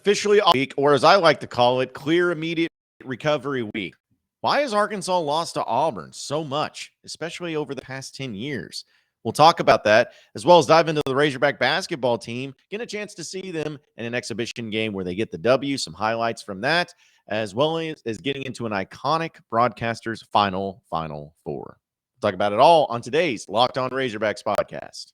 Officially off week, or as I like to call it, clear immediate recovery week. Why has Arkansas lost to Auburn so much, especially over the past 10 years? We'll talk about that, as well as dive into the Razorback basketball team, get a chance to see them in an exhibition game where they get the W, some highlights from that, as well as getting into an iconic broadcaster's Final Four. We'll talk about it all on today's Locked On Razorbacks podcast.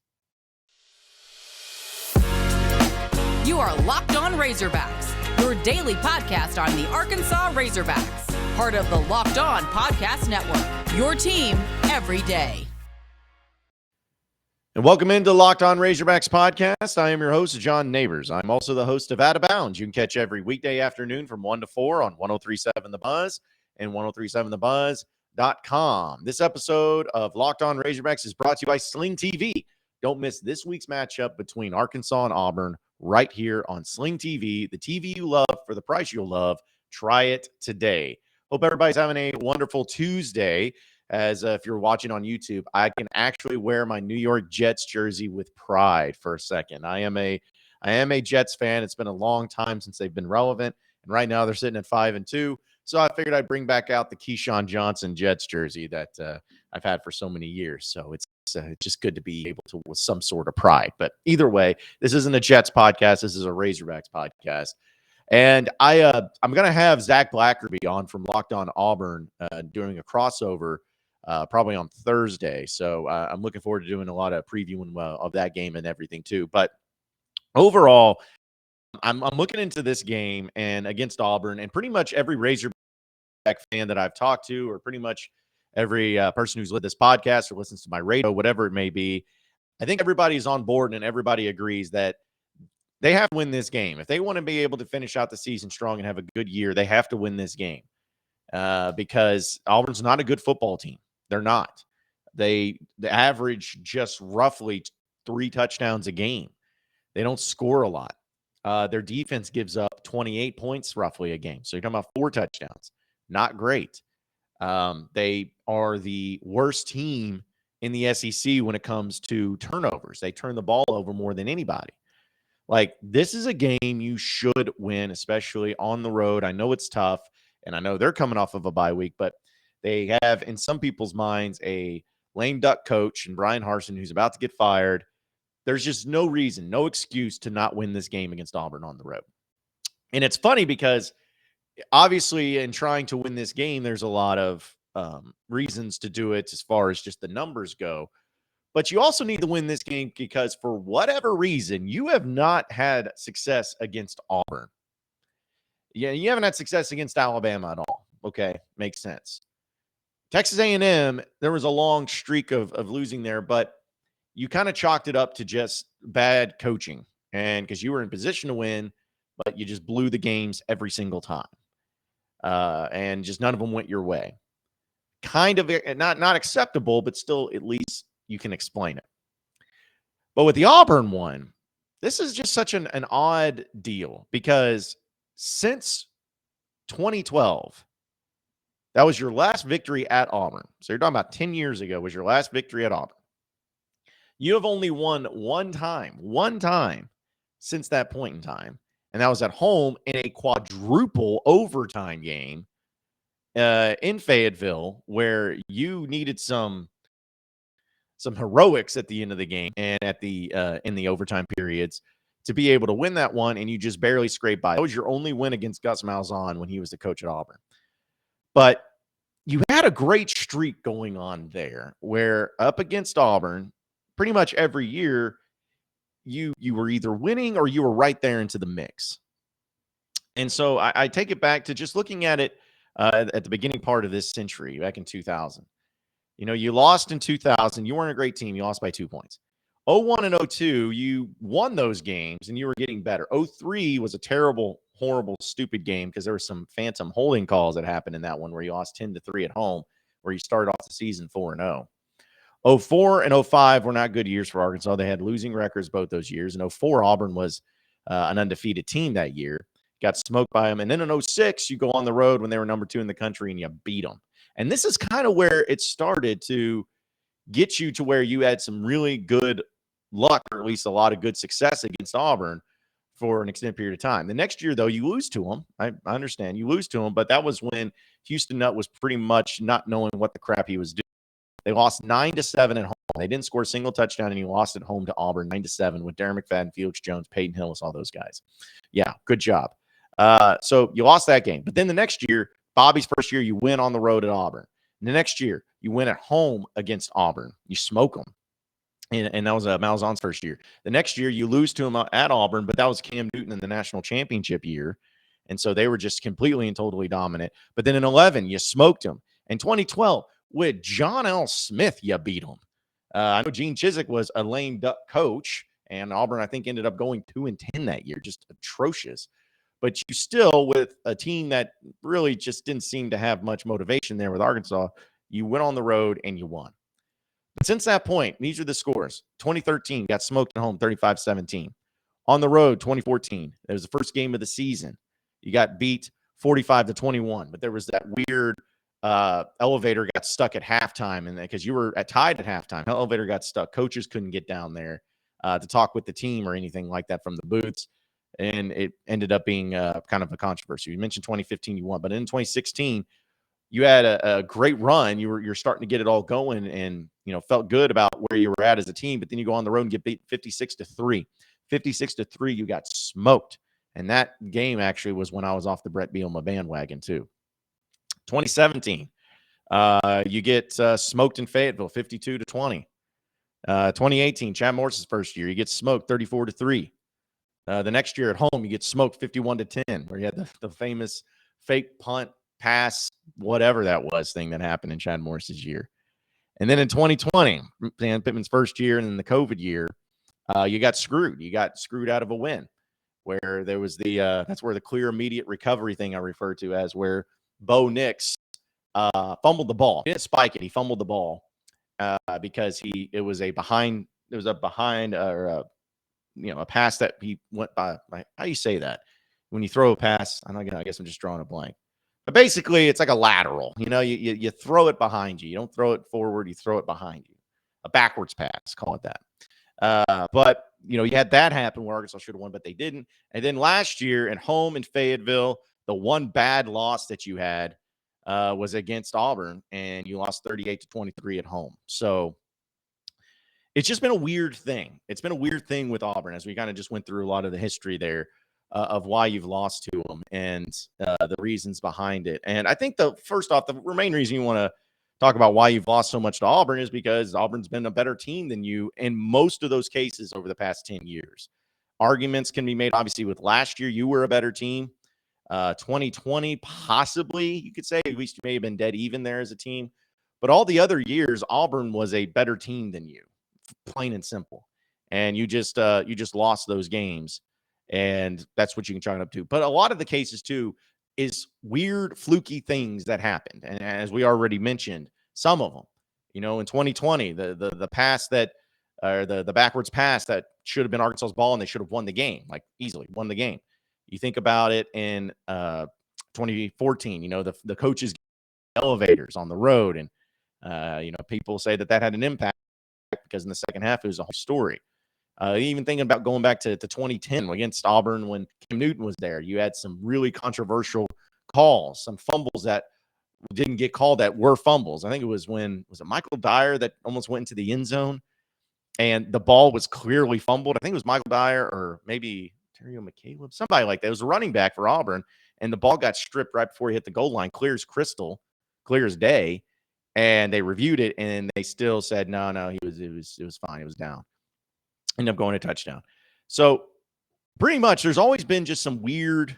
You are Locked On Razorbacks, your daily podcast on the Arkansas Razorbacks, part of the Locked On Podcast Network, your team every day. And welcome into Locked On Razorbacks podcast. I am your host, John Nabors. I'm also the host of Out of Bounds. You can catch every weekday afternoon from 1 to 4 on 103.7 The Buzz and 103.7thebuzz.com. This episode of Locked On Razorbacks is brought to you by Sling TV. Don't miss this week's matchup between Arkansas and Auburn right here on Sling TV. The TV you love for the price you'll love. Try it today. Hope everybody's having a wonderful Tuesday. As if you're watching on YouTube, I can actually wear my New York Jets jersey with pride for a second. I am a Jets fan. It's been a long time since they've been relevant, and right now they're sitting at 5-2. So I figured I'd bring back out the Keyshawn Johnson Jets jersey that I've had for so many years. So it's just good to be able to with some sort of pride. But either way, this isn't a Jets podcast. This is a Razorbacks podcast. And I'm going to have Zach Blackerby on from Locked On Auburn doing a crossover probably on Thursday. So I'm looking forward to doing a lot of previewing of that game and everything too. But overall, I'm looking into this game and against Auburn, and pretty much every Razorback fan that I've talked to, or pretty much every person who's lit this podcast or listens to my radio, whatever it may be, I think everybody's on board and everybody agrees that they have to win this game. If they want to be able to finish out the season strong and have a good year, they have to win this game because Auburn's not a good football team. They're not. They average just roughly 3 touchdowns a game. They don't score a lot. Their defense gives up 28 points roughly a game. So you're talking about 4 touchdowns. Not great. They are the worst team in the SEC when it comes to turnovers. They turn the ball over more than anybody. Like, this is a game you should win, especially on the road. I know it's tough, and I know they're coming off of a bye week, but they have, in some people's minds, a lame duck coach and Brian Harsin who's about to get fired. There's just no reason, no excuse to not win this game against Auburn on the road. And it's funny because obviously in trying to win this game, there's a lot of reasons to do it as far as just the numbers go. But you also need to win this game because for whatever reason, you have not had success against Auburn. Yeah, you haven't had success against Alabama at all. Okay, makes sense. Texas A&M, there was a long streak of losing there, but you kind of chalked it up to just bad coaching, and because you were in position to win, but you just blew the games every single time, and just none of them went your way. Kind of not acceptable, but still at least you can explain it. But with the Auburn one, this is just such an odd deal because since 2012, that was your last victory at Auburn. So you're talking about 10 years ago was your last victory at Auburn. You have only won one time since that point in time, and that was at home in a quadruple overtime game in Fayetteville, where you needed some heroics at the end of the game and at the in the overtime periods to be able to win that one, and you just barely scraped by. That was your only win against Gus Malzahn when he was the coach at Auburn. But you had a great streak going on there where up against Auburn, pretty much every year, you were either winning or you were right there into the mix. And so I take it back to just looking at it at the beginning part of this century, back in 2000. You know, you lost in 2000. You weren't a great team. You lost by 2 points. 01 and 02, you won those games and you were getting better. 03 was a terrible, horrible, stupid game because there were some phantom holding calls that happened in that one where you lost 10-3 at home, where you started off the season 4-0. 04 and 05 were not good years for Arkansas. They had losing records both those years. In 04, Auburn was an undefeated team that year. Got smoked by them. And then in 06, you go on the road when they were number 2 in the country and you beat them. And this is kind of where it started to get you to where you had some really good luck, or at least a lot of good success against Auburn for an extended period of time. The next year, though, you lose to them. I understand you lose to them, but that was when Houston Nutt was pretty much not knowing what the crap he was doing. They lost 9-7 at home. They didn't score a single touchdown, and he lost at home to Auburn 9-7 with Darren McFadden, Felix Jones, Peyton Hillis, all those guys. Yeah, good job. So you lost that game. But then the next year, Bobby's first year, you win on the road at Auburn. And the next year, you win at home against Auburn. You smoke them. And that was Malzahn's first year. The next year, you lose to him at Auburn, but that was Cam Newton in the national championship year. And so they were just completely and totally dominant. But then in 11, you smoked him. In 2012, with John L. Smith, you beat him. I know Gene Chizik was a lame duck coach, and Auburn, I think, ended up going 2-10 that year. Just atrocious. But you still, with a team that really just didn't seem to have much motivation there with Arkansas, you went on the road and you won. But since that point, these are the scores. 2013, got smoked at home, 35-17. On the road, 2014, it was the first game of the season. You got beat 45-21, but there was that weird elevator got stuck at halftime, and because you were tied at halftime, elevator got stuck. Coaches couldn't get down there to talk with the team or anything like that from the booths, and it ended up being kind of a controversy. You mentioned 2015 you won, but in 2016 you had a great run. You're starting to get it all going, and felt good about where you were at as a team. But then you go on the road and get beat 56-3. 56-3, you got smoked. And that game actually was when I was off the Brett Bielema bandwagon too. 2017, you get smoked in Fayetteville, 52-20. 2018, Chad Morris's first year, you get smoked 34-3. The next year at home, you get smoked 51-10, where you had the famous fake punt, pass, whatever that was thing that happened in Chad Morris's year. And then in 2020, Dan Pittman's first year and then the COVID year, you got screwed. You got screwed out of a win where there was that's where the clear immediate recovery thing I refer to as, where Bo Nix fumbled the ball. He didn't spike it. He fumbled the ball because it was a pass that he went by. How do you say that? When you throw a pass, I guess I'm just drawing a blank. But basically, it's like a lateral. You throw it behind you. You don't throw it forward. You throw it behind you. A backwards pass, call it that. But you had that happen where Arkansas should have won, but they didn't. And then last year at home in Fayetteville, the one bad loss that you had was against Auburn, and you lost 38-23 at home. So it's just been a weird thing. It's been a weird thing with Auburn, as we kind of just went through a lot of the history there of why you've lost to them and the reasons behind it. And I think the main reason you want to talk about why you've lost so much to Auburn is because Auburn's been a better team than you in most of those cases over the past 10 years. Arguments can be made, obviously, with last year, you were a better team. 2020, possibly, you could say, at least you may have been dead even there as a team. But all the other years, Auburn was a better team than you, plain and simple. And you just lost those games. And that's what you can chalk it up to. But a lot of the cases, too, is weird, fluky things that happened. And as we already mentioned, some of them, in 2020, the pass that, or the backwards pass that should have been Arkansas's ball, and they should have won the game, like easily won the game. You think about it in 2014, the coaches elevators on the road. And, people say that had an impact because in the second half, it was a whole story. Even thinking about going back to 2010 against Auburn when Cam Newton was there, you had some really controversial calls, some fumbles that didn't get called that were fumbles. I think it was was it Michael Dyer that almost went into the end zone and the ball was clearly fumbled. I think it was Michael Dyer or maybe Terry McCaleb, somebody like that. It was a running back for Auburn, and the ball got stripped right before he hit the goal line, clear as crystal, clear as day. And they reviewed it, and they still said, no, it was fine. It was down. Ended up going to touchdown. So pretty much there's always been just some weird,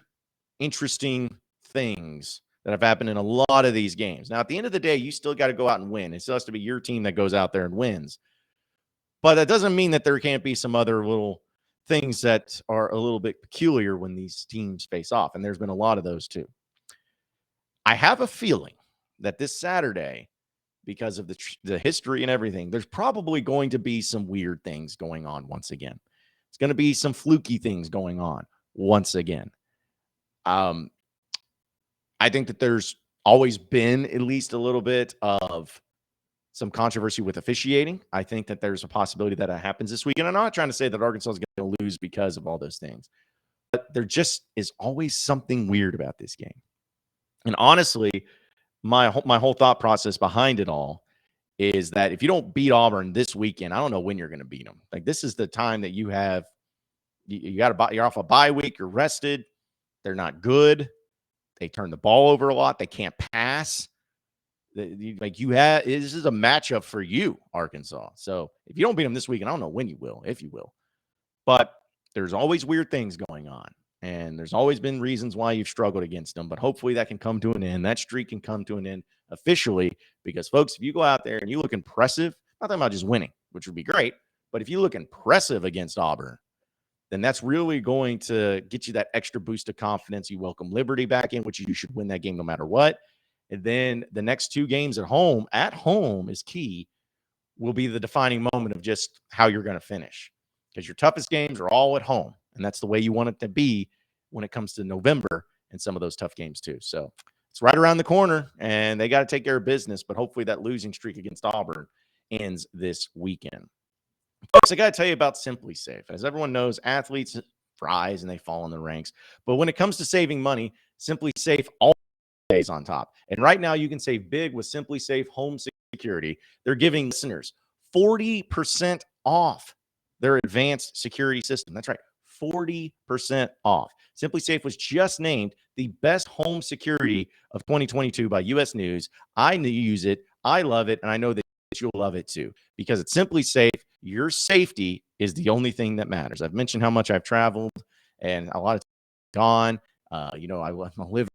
interesting things that have happened in a lot of these games. Now, at the end of the day, you still got to go out and win. It still has to be your team that goes out there and wins. But that doesn't mean that there can't be some other little things that are a little bit peculiar when these teams face off. And there's been a lot of those too. I have a feeling that this Saturday, because of the history and everything, there's probably going to be some weird things going on once again. It's going to be some fluky things going on once again. I think that there's always been at least a little bit of some controversy with officiating. I think that there's a possibility that it happens this weekend. I'm not trying to say that Arkansas is going to lose because of all those things. there just is always something weird about this game. And honestly, my whole thought process behind it all is that if you don't beat Auburn this weekend, I don't know when you're going to beat them. Like, this is the time that you have, you're off a bye week, you're rested. They're not good. They turn the ball over a lot. They can't pass. This is a matchup for you, Arkansas. So if you don't beat them this weekend, I don't know when you will, if you will. But there's always weird things going on. And there's always been reasons why you've struggled against them. But hopefully that can come to an end. That streak can come to an end officially. Because, folks, if you go out there and you look impressive, not talking about just winning, which would be great, but if you look impressive against Auburn, then that's really going to get you that extra boost of confidence. You welcome Liberty back in, which you should win that game no matter what. And then the next two games at home is key, will be the defining moment of just how you're going to finish. Because your toughest games are all at home. And that's the way you want it to be when it comes to November and some of those tough games too. So it's right around the corner, and they got to take care of business. But hopefully that losing streak against Auburn ends this weekend. Folks, I got to tell you about SimpliSafe. As everyone knows, athletes rise and they fall in the ranks. But when it comes to saving money, SimpliSafe always stays on top. And right now you can save big with SimpliSafe Home Security. They're giving listeners 40% off their advanced security system. That's right, 40% off. SimpliSafe was just named the best home security of 2022 by U.S. News. I use it. I love it. And I know that you'll love it too, because it's SimpliSafe. Your safety is the only thing that matters. I've mentioned how much I've traveled and a lot of gone. I live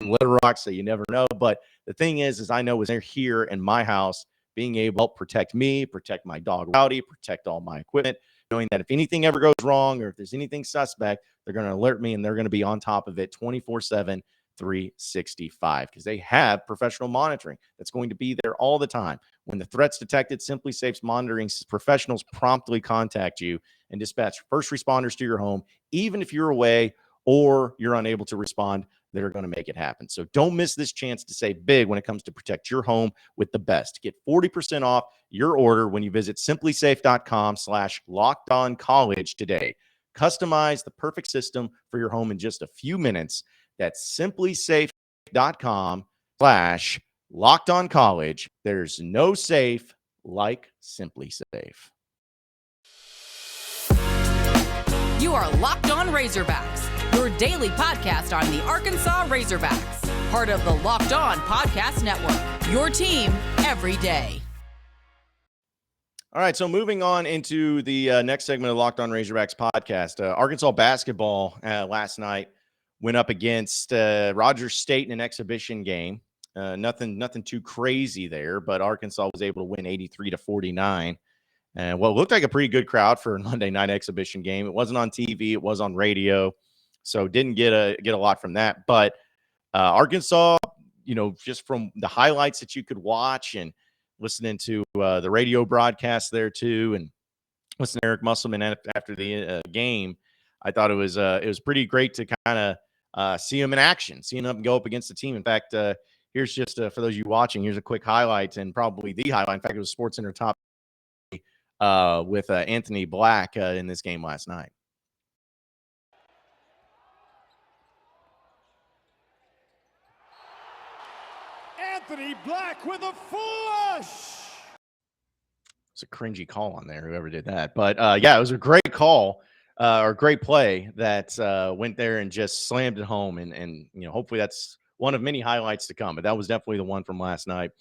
in Little Rock, so you never know. But the thing is I know they're here in my house, being able to help protect me, protect my dog Rowdy, protect all my equipment, knowing that if anything ever goes wrong or if there's anything suspect, they're going to alert me and they're going to be on top of it 24/7. 365, because they have professional monitoring that's going to be there all the time. When the threat's detected, SimpliSafe's monitoring professionals promptly contact you and dispatch first responders to your home. Even if you're away or you're unable to respond, they're going to make it happen. So don't miss this chance to save big when it comes to protect your home with the best. Get 40% off your order when you visit SimpliSafe.com/LockedOnCollege today. Customize the perfect system for your home in just a few minutes. That's SimpliSafe.com/LockedOnCollege. There's no safe like SimpliSafe. You are Locked On Razorbacks, your daily podcast on the Arkansas Razorbacks, part of the Locked On Podcast Network, your team every day. All right, so moving on into the next segment of Locked On Razorbacks podcast. Arkansas basketball last night went up against Rogers State in an exhibition game. Nothing too crazy there, but Arkansas was able to win 83-49. And what looked like a pretty good crowd for a Monday night exhibition game. It wasn't on TV, it was on radio, so didn't get a lot from that. But Arkansas, just from the highlights that you could watch and listening to the radio broadcast there too, and listening to Eric Musselman after the game, I thought it was pretty great to kind of see him in action, seeing him go up against the team. In fact, here's just for those of you watching, here's a quick highlight, and probably the highlight. In fact, it was SportsCenter top with Anthony Black in this game last night. Anthony Black with a flush. It's a cringy call on there, whoever did that. But it was a great call. Or great play that went there and just slammed it home. And hopefully that's one of many highlights to come. But that was definitely the one from last night.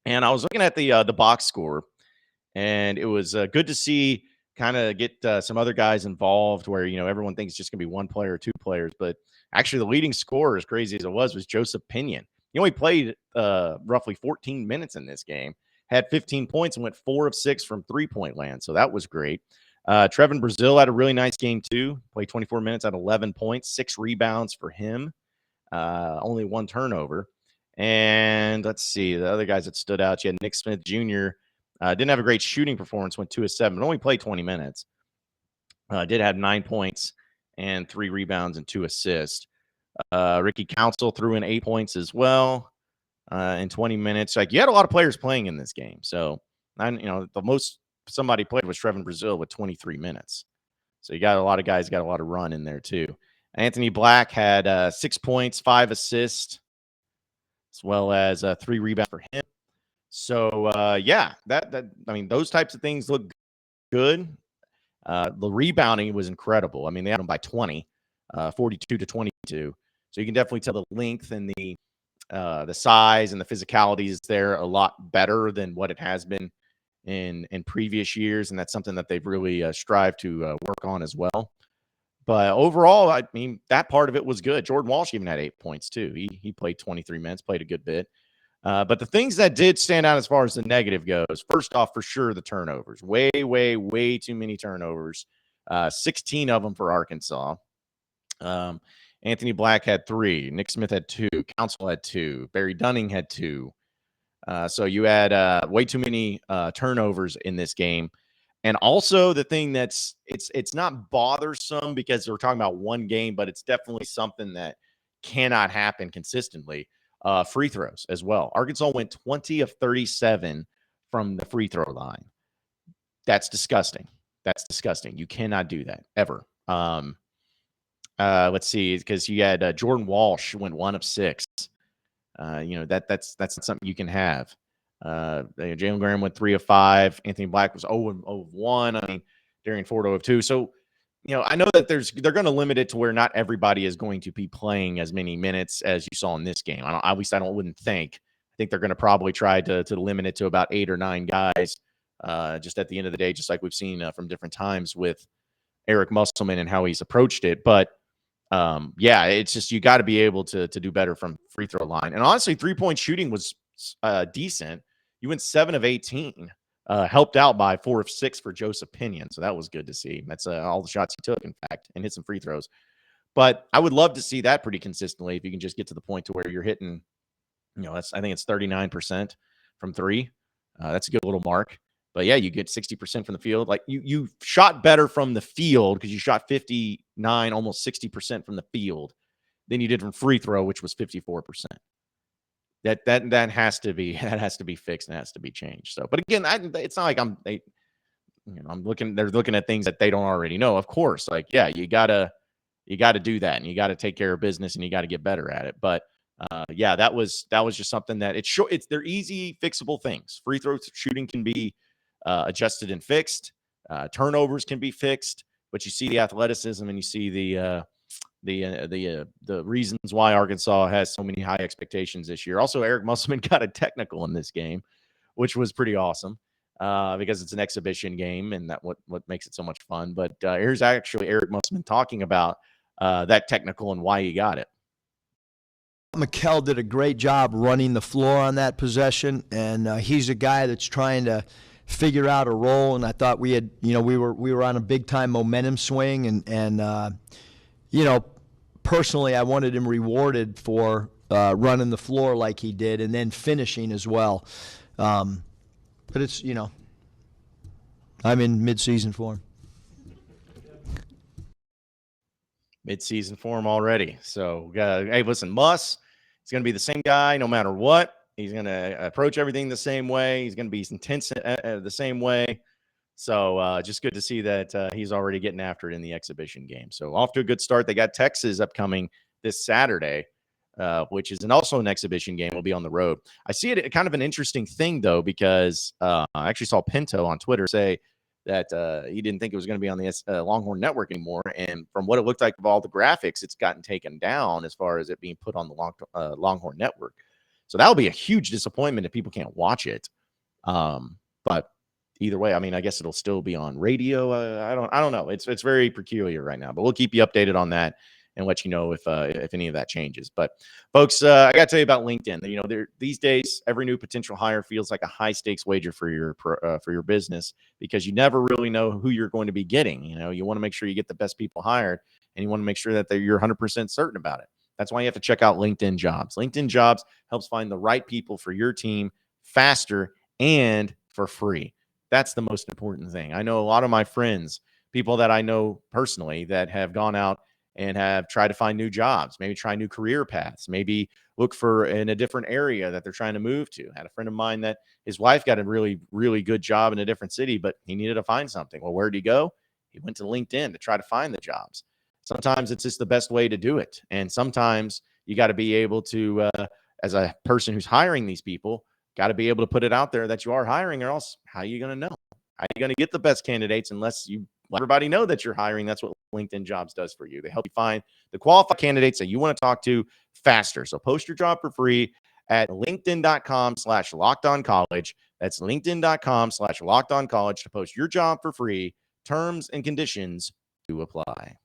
And I was looking at the box score, and it was good to see kind of get some other guys involved where, everyone thinks it's just going to be one player or two players. But actually the leading scorer, as crazy as it was Joseph Pinion. He only played roughly 14 minutes in this game, had 15 points and went 4 of 6 from three-point land. So that was great. Trevin Brazil had a really nice game too. Played 24 minutes at 11 points, 6 rebounds for him, only 1 turnover. And let's see, the other guys that stood out. You had Nick Smith Jr. Didn't have a great shooting performance, went 2 of 7, but only played 20 minutes. Did have 9 points and 3 rebounds and 2 assists. Ricky Council threw in 8 points as well in 20 minutes. Like, you had a lot of players playing in this game. So, the most somebody played was Trevin Brazil with 23 minutes. So you got a lot of guys got a lot of run in there too. Anthony Black had 6 points, 5 assists, as well as 3 rebounds for him. So yeah, that I mean, those types of things look good. The rebounding was incredible. I mean, they had them by 20, 42 to 22. So you can definitely tell the length and the size and the physicality is there a lot better than what it has been in previous years, and that's something that they've really strived to work on as well. But overall, I mean, that part of it was good. Jordan Walsh even had 8 points too. He played 23 minutes, played a good bit. But the things that did stand out as far as the negative goes, first off, for sure, the turnovers. Way, way, way too many turnovers. 16 of them for Arkansas. Anthony Black had 3. Nick Smith had 2. Council had 2. Barry Dunning had 2. So you had way too many turnovers in this game. And also the thing that's it's not bothersome because we're talking about one game, but it's definitely something that cannot happen consistently. Free throws as well. Arkansas went 20 of 37 from the free throw line. That's disgusting. That's disgusting. You cannot do that ever. Let's see, because you had Jordan Walsh went 1 of 6. That's something you can have. Jalen Graham went 3 of 5. Anthony Black was 0 of 1. I mean, Darian Ford 0 of 2. So, I know that they're going to limit it to where not everybody is going to be playing as many minutes as you saw in this game. I wouldn't think. I think they're going to probably try to limit it to about 8 or 9 guys. Just at the end of the day, just like we've seen from different times with Eric Musselman and how he's approached it. But yeah, it's just you got to be able to do better from free throw line. And honestly, 3-point shooting was decent. You went 7 of 18, helped out by 4 of 6 for Joseph Pinion. So that was good to see. That's all the shots he took, in fact, and hit some free throws. But I would love to see that pretty consistently if you can just get to the point to where you're hitting, I think it's 39% from 3. That's a good little mark. But yeah, you get 60% from the field. Like you shot better from the field because you shot 59, almost 60% from the field than you did from free throw, which was 54%. That has to be fixed and has to be changed. So, but again, it's not like they're looking at things that they don't already know. Of course, like, yeah, you gotta do that, and you gotta take care of business, and you got to get better at it. But yeah, that was just something that they're easy fixable things. Free throw shooting can be adjusted and fixed. Turnovers can be fixed, but you see the athleticism and you see the reasons why Arkansas has so many high expectations this year. Also, Eric Musselman got a technical in this game, which was pretty awesome because it's an exhibition game, and that what makes it so much fun. But here's actually Eric Musselman talking about that technical and why he got it. Mikkel did a great job running the floor on that possession, and he's a guy that's trying to figure out a role. And I thought we had, we were on a big time momentum swing, and personally, I wanted him rewarded for running the floor like he did, and then finishing as well. But it's, I'm in mid-season form. Mid-season form already. So, hey, listen, Muss is going to be the same guy no matter what. He's going to approach everything the same way. He's going to be intense the same way. So, just good to see that he's already getting after it in the exhibition game. So, off to a good start. They got Texas upcoming this Saturday, which is also an exhibition game. We'll be on the road. I see it kind of an interesting thing, though, because I actually saw Pinto on Twitter say that he didn't think it was going to be on the Longhorn Network anymore. And from what it looked like of all the graphics, it's gotten taken down as far as it being put on the Longhorn Network. So that'll be a huge disappointment if people can't watch it. But either way, I mean, I guess it'll still be on radio. I don't know. It's very peculiar right now, but we'll keep you updated on that and let you know if any of that changes. But folks, I got to tell you about LinkedIn. These days, every new potential hire feels like a high stakes wager for your business because you never really know who you're going to be getting. You want to make sure you get the best people hired, and you want to make sure that you're 100% certain about it. That's why you have to check out LinkedIn Jobs. LinkedIn Jobs helps find the right people for your team faster and for free. That's the most important thing. I know a lot of my friends, people that I know personally, that have gone out and have tried to find new jobs, maybe try new career paths, maybe look for in a different area that they're trying to move to. I had a friend of mine that his wife got a really, really good job in a different city, but he needed to find something. Well, where'd he go? He went to LinkedIn to try to find the jobs. Sometimes it's just the best way to do it. And sometimes you got to be able to, as a person who's hiring these people, got to be able to put it out there that you are hiring, or else how are you going to know? How are you going to get the best candidates unless you let everybody know that you're hiring? That's what LinkedIn Jobs does for you. They help you find the qualified candidates that you want to talk to faster. So post your job for free at linkedin.com/lockedoncollege. That's linkedin.com/lockedoncollege to post your job for free. Terms and conditions to apply.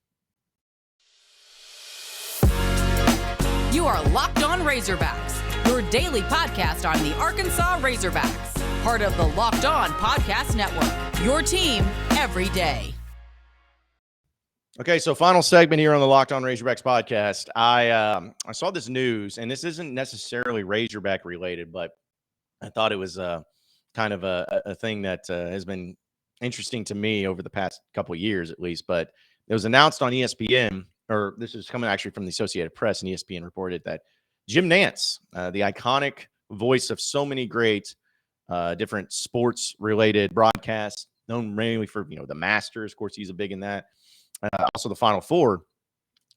You are Locked On Razorbacks, your daily podcast on the Arkansas Razorbacks, part of the Locked On Podcast Network, your team every day. Okay, so final segment here on the Locked On Razorbacks podcast. I saw this news, and this isn't necessarily Razorback related, but I thought it was kind of a thing that has been interesting to me over the past couple of years, at least. But it was announced on ESPN, or this is coming actually from the Associated Press, and ESPN reported that Jim Nantz, the iconic voice of so many great different sports-related broadcasts, known mainly for the Masters. Of course, he's a big in that. Also, the Final Four.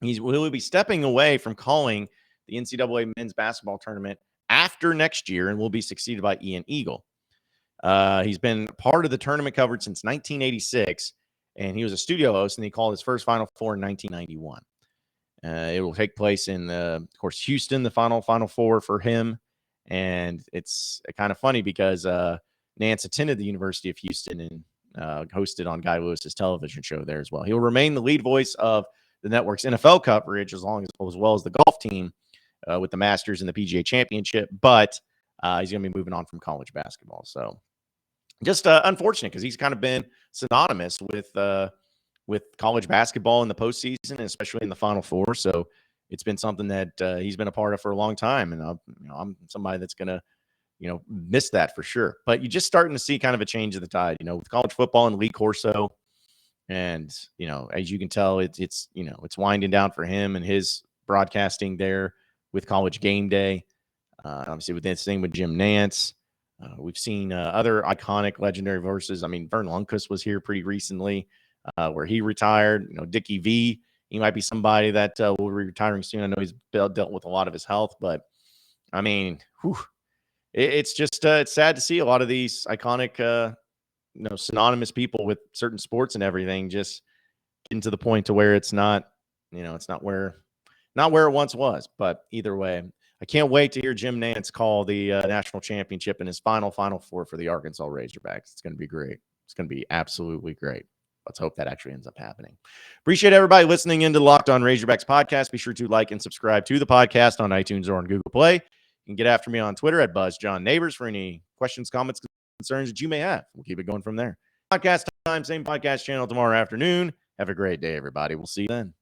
Will be stepping away from calling the NCAA men's basketball tournament after next year, and will be succeeded by Ian Eagle. He's been part of the tournament coverage since 1986, and he was a studio host, and he called his first Final Four in 1991. It will take place in, of course, Houston, the Final Four for him. And it's kind of funny because Nantz attended the University of Houston and hosted on Guy Lewis's television show there as well. He will remain the lead voice of the network's NFL coverage as well as the golf team with the Masters and the PGA Championship, but he's going to be moving on from college basketball. So just unfortunate, because he's kind of been synonymous with college basketball in the postseason, and especially in the Final Four. So it's been something that he's been a part of for a long time, and I'm somebody that's going to miss that for sure. But you're just starting to see kind of a change of the tide, with college football and Lee Corso. And, as you can tell, it's winding down for him and his broadcasting there with College Game Day. Obviously with this thing with Jim Nantz. We've seen other iconic legendary voices. I mean, Vern Lundquist was here pretty recently where he retired. Dickie V, he might be somebody that will be retiring soon. I know he's dealt with a lot of his health, but I mean, it's just it's sad to see a lot of these iconic, synonymous people with certain sports and everything just getting to the point to where it's not, it's not where it once was. But either way, I can't wait to hear Jim Nantz call the national championship in his Final Four for the Arkansas Razorbacks. It's going to be great. It's going to be absolutely great. Let's hope that actually ends up happening. Appreciate everybody listening into the Locked On Razorbacks podcast. Be sure to like and subscribe to the podcast on iTunes or on Google Play. You can get after me on Twitter at BuzzJohnNabors for any questions, comments, concerns that you may have. We'll keep it going from there. Podcast time, same podcast channel tomorrow afternoon. Have a great day, everybody. We'll see you then.